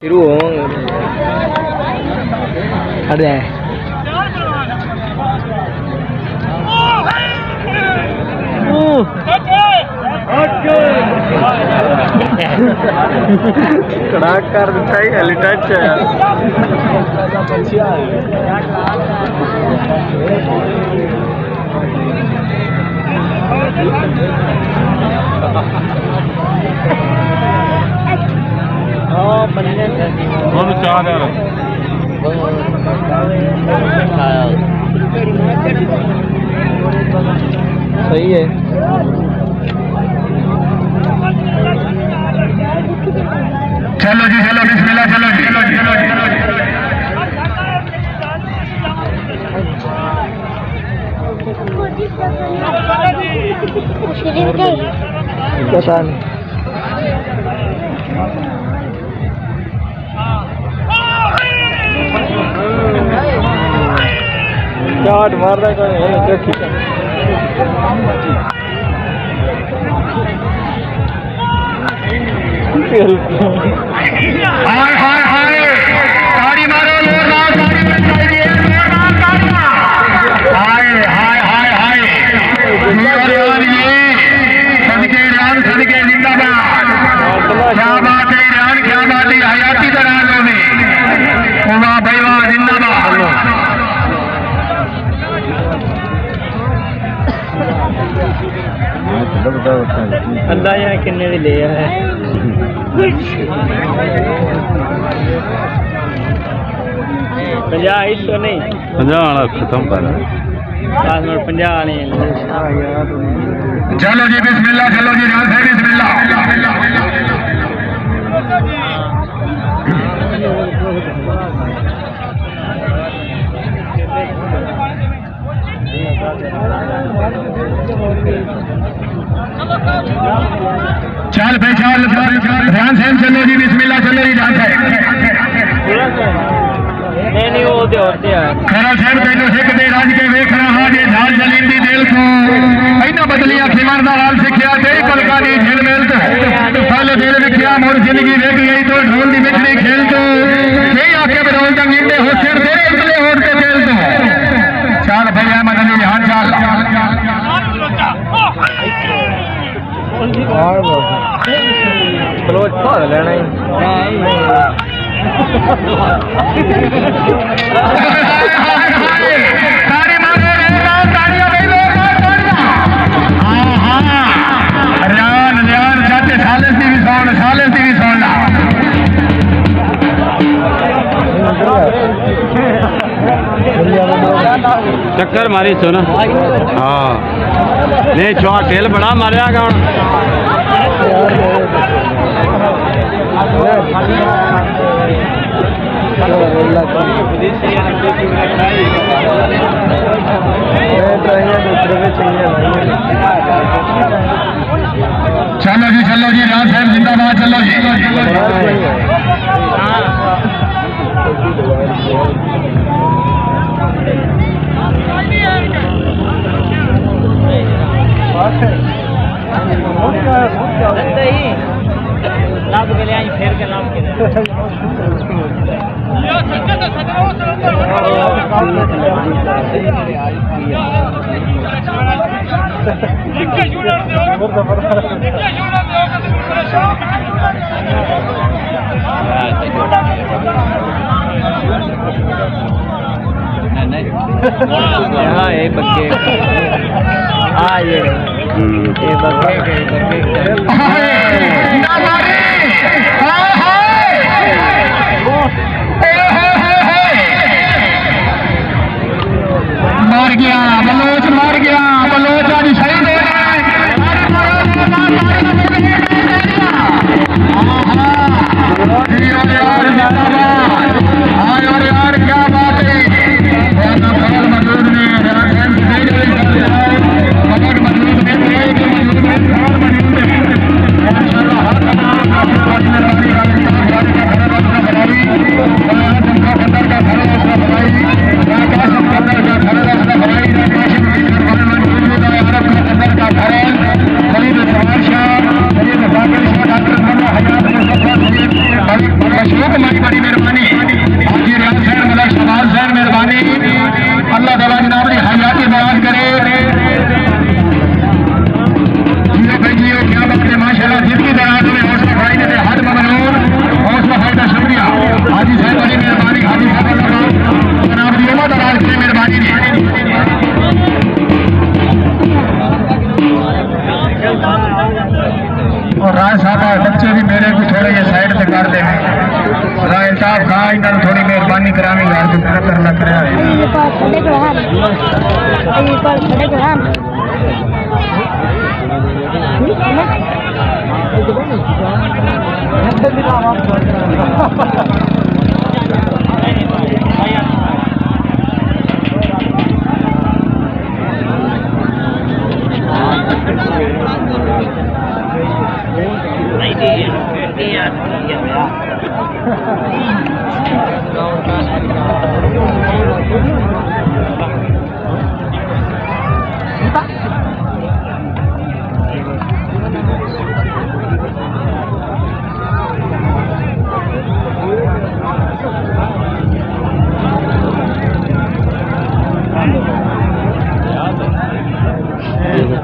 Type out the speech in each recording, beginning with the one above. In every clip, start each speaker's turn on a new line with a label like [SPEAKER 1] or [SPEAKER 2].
[SPEAKER 1] शुरू होंगे हट जाए। कड़ाक कर दिखा ही हली टच है सही है।
[SPEAKER 2] चलो जी चलो बिस्मिल्लाह चलो जी चलो चलो
[SPEAKER 1] पता नहीं चाट मार रहा
[SPEAKER 2] हाय हाय हाय ताड़ी मारो हाय हाय हाय हाय सदके ईरान सदके जिंदाबाद। क्या बात है ईरान क्या बात है हयाती दराजों में वाह भाई वाह जिंदाबाद।
[SPEAKER 1] अंदाजा किन्ने दी ले है 50 100 नहीं
[SPEAKER 3] 50 वाला खत्म कर
[SPEAKER 1] 50 नहीं।
[SPEAKER 2] चलो जी बिस्मिल्लाह चलो जी ध्यान से बिस्मिल्लाह। चल भाई चल ध्यान से चलो जी बिस्मिल्लाह चलो जी ध्यान से।
[SPEAKER 1] नहीं वो तो होते हैं
[SPEAKER 2] खरा साहब तेन सिख दे राज के वेख रहा जे झाल जलींदी दिल को इन्ना बदलिया खिमण दा हाल सिखिया ते पलका दी झिल मेल तो पहले दिल विखिया मोर जिंदगी वेख गई तो ढोल दी बिजली खेल तो ये आके बदौल दा गिंदे होशियार तेरे इतने होड़ के खेल तो चल भैया मदनी हां चल
[SPEAKER 1] क्लोज भाग लेना ही
[SPEAKER 2] ताड़ी मारो ताड़ियां भाई लोग हाँ हाँ रियान रियान चाचे सालिस दी भी सुन ला
[SPEAKER 3] चक्कर मारी सुन हाँ नहीं छुआ खेल बड़ा मारिया कौन
[SPEAKER 2] चलो जी राज साहब जिंदाबाद चलो जी।
[SPEAKER 1] लाभ के लिए फेर के लाभ के हाँ ये बच्चे हाँ ये बच्चे
[SPEAKER 2] मार गया बलोच आज शहीद हो यार क्या बात है मजदूर ने जी बड़ी मेहरबानी हाजी रियाज सैन मलक शहबाज सैन मेहरबानी अल्लाह ताला जनाब की हयाती बयान करे जियो भाई जियो क्या बात है माशाल्लाह जितनी दराज में हौसला भाई ने हद ममनून हौसला भाई का शुक्रिया हाजी साहब बड़ी मेहरबानी हाजी साहब जनाब की उम्र दराज से मेहरबानी ने और राय साहब बच्चे भी मेरे को थोड़े ये साइड से कर दे राय साहब खा इन्होंने थोड़ी मेहरबानी करानी यार जो करना कराया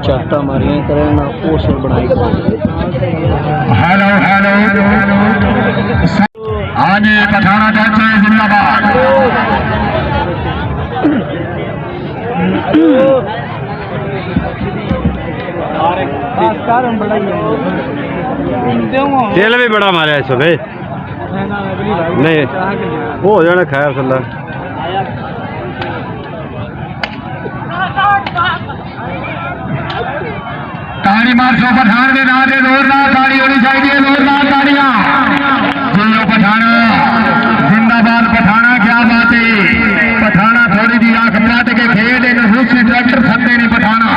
[SPEAKER 1] चाटा मारिया करें ना पोस्टर बनाई
[SPEAKER 2] हेलो हेलो आज पठाना चाहते हैं जिंदाबाद
[SPEAKER 3] तेल भी बड़ा मारे इस भाई नहीं हो जाना खैर सल्ला
[SPEAKER 2] ताड़ी मार सो पठान के नाम से जोरदार ताड़ी होनी चाहिए जोरदार ताड़ियां जियो पठाना जिंदाबाद पठाना क्या बात है पठाना थोड़ी दी आंख मत के खेल रूसी ट्रैक्टर सकते नहीं पठाना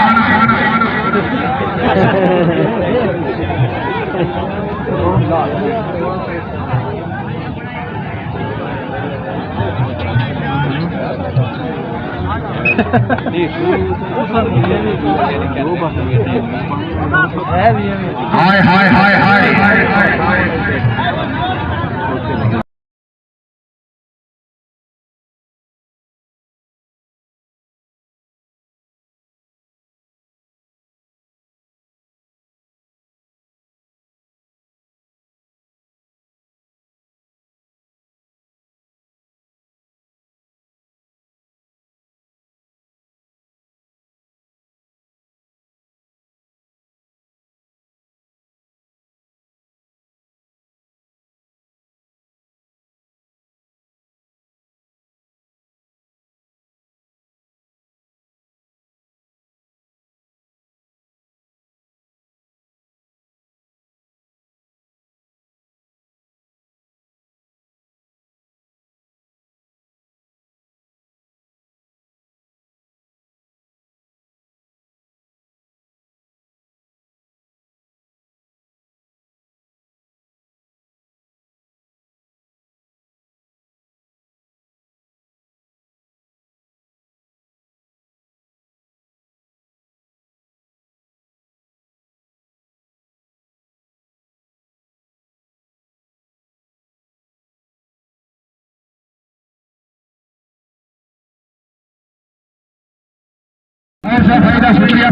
[SPEAKER 2] हाय हाय हाय हाय फायदा शुक्रिया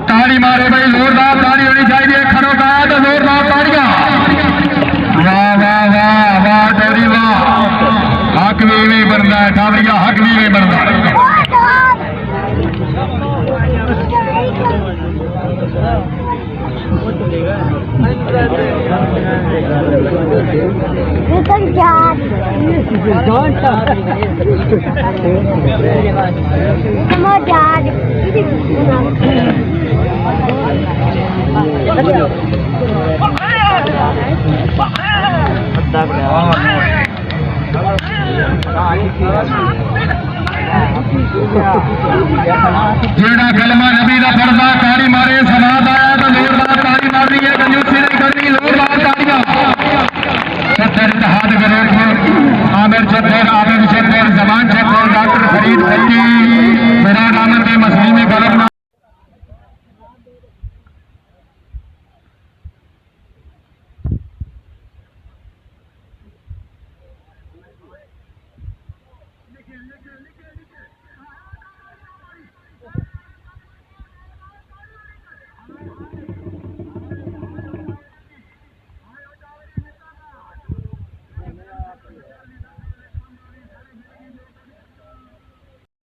[SPEAKER 2] ताड़ी मारे भाई जोरदार ताड़ी होनी चाहिए खड़ो का तो जोरदार ताड़ियां वाह वाह वाह वाह डोरी वाह हक भी बनता है ठावरिया हक भी बनता है जेड़ा कलमा नबी का पढ़दा ताड़ी मारे समाद आया तो जोरदार ताड़ी मारनी है।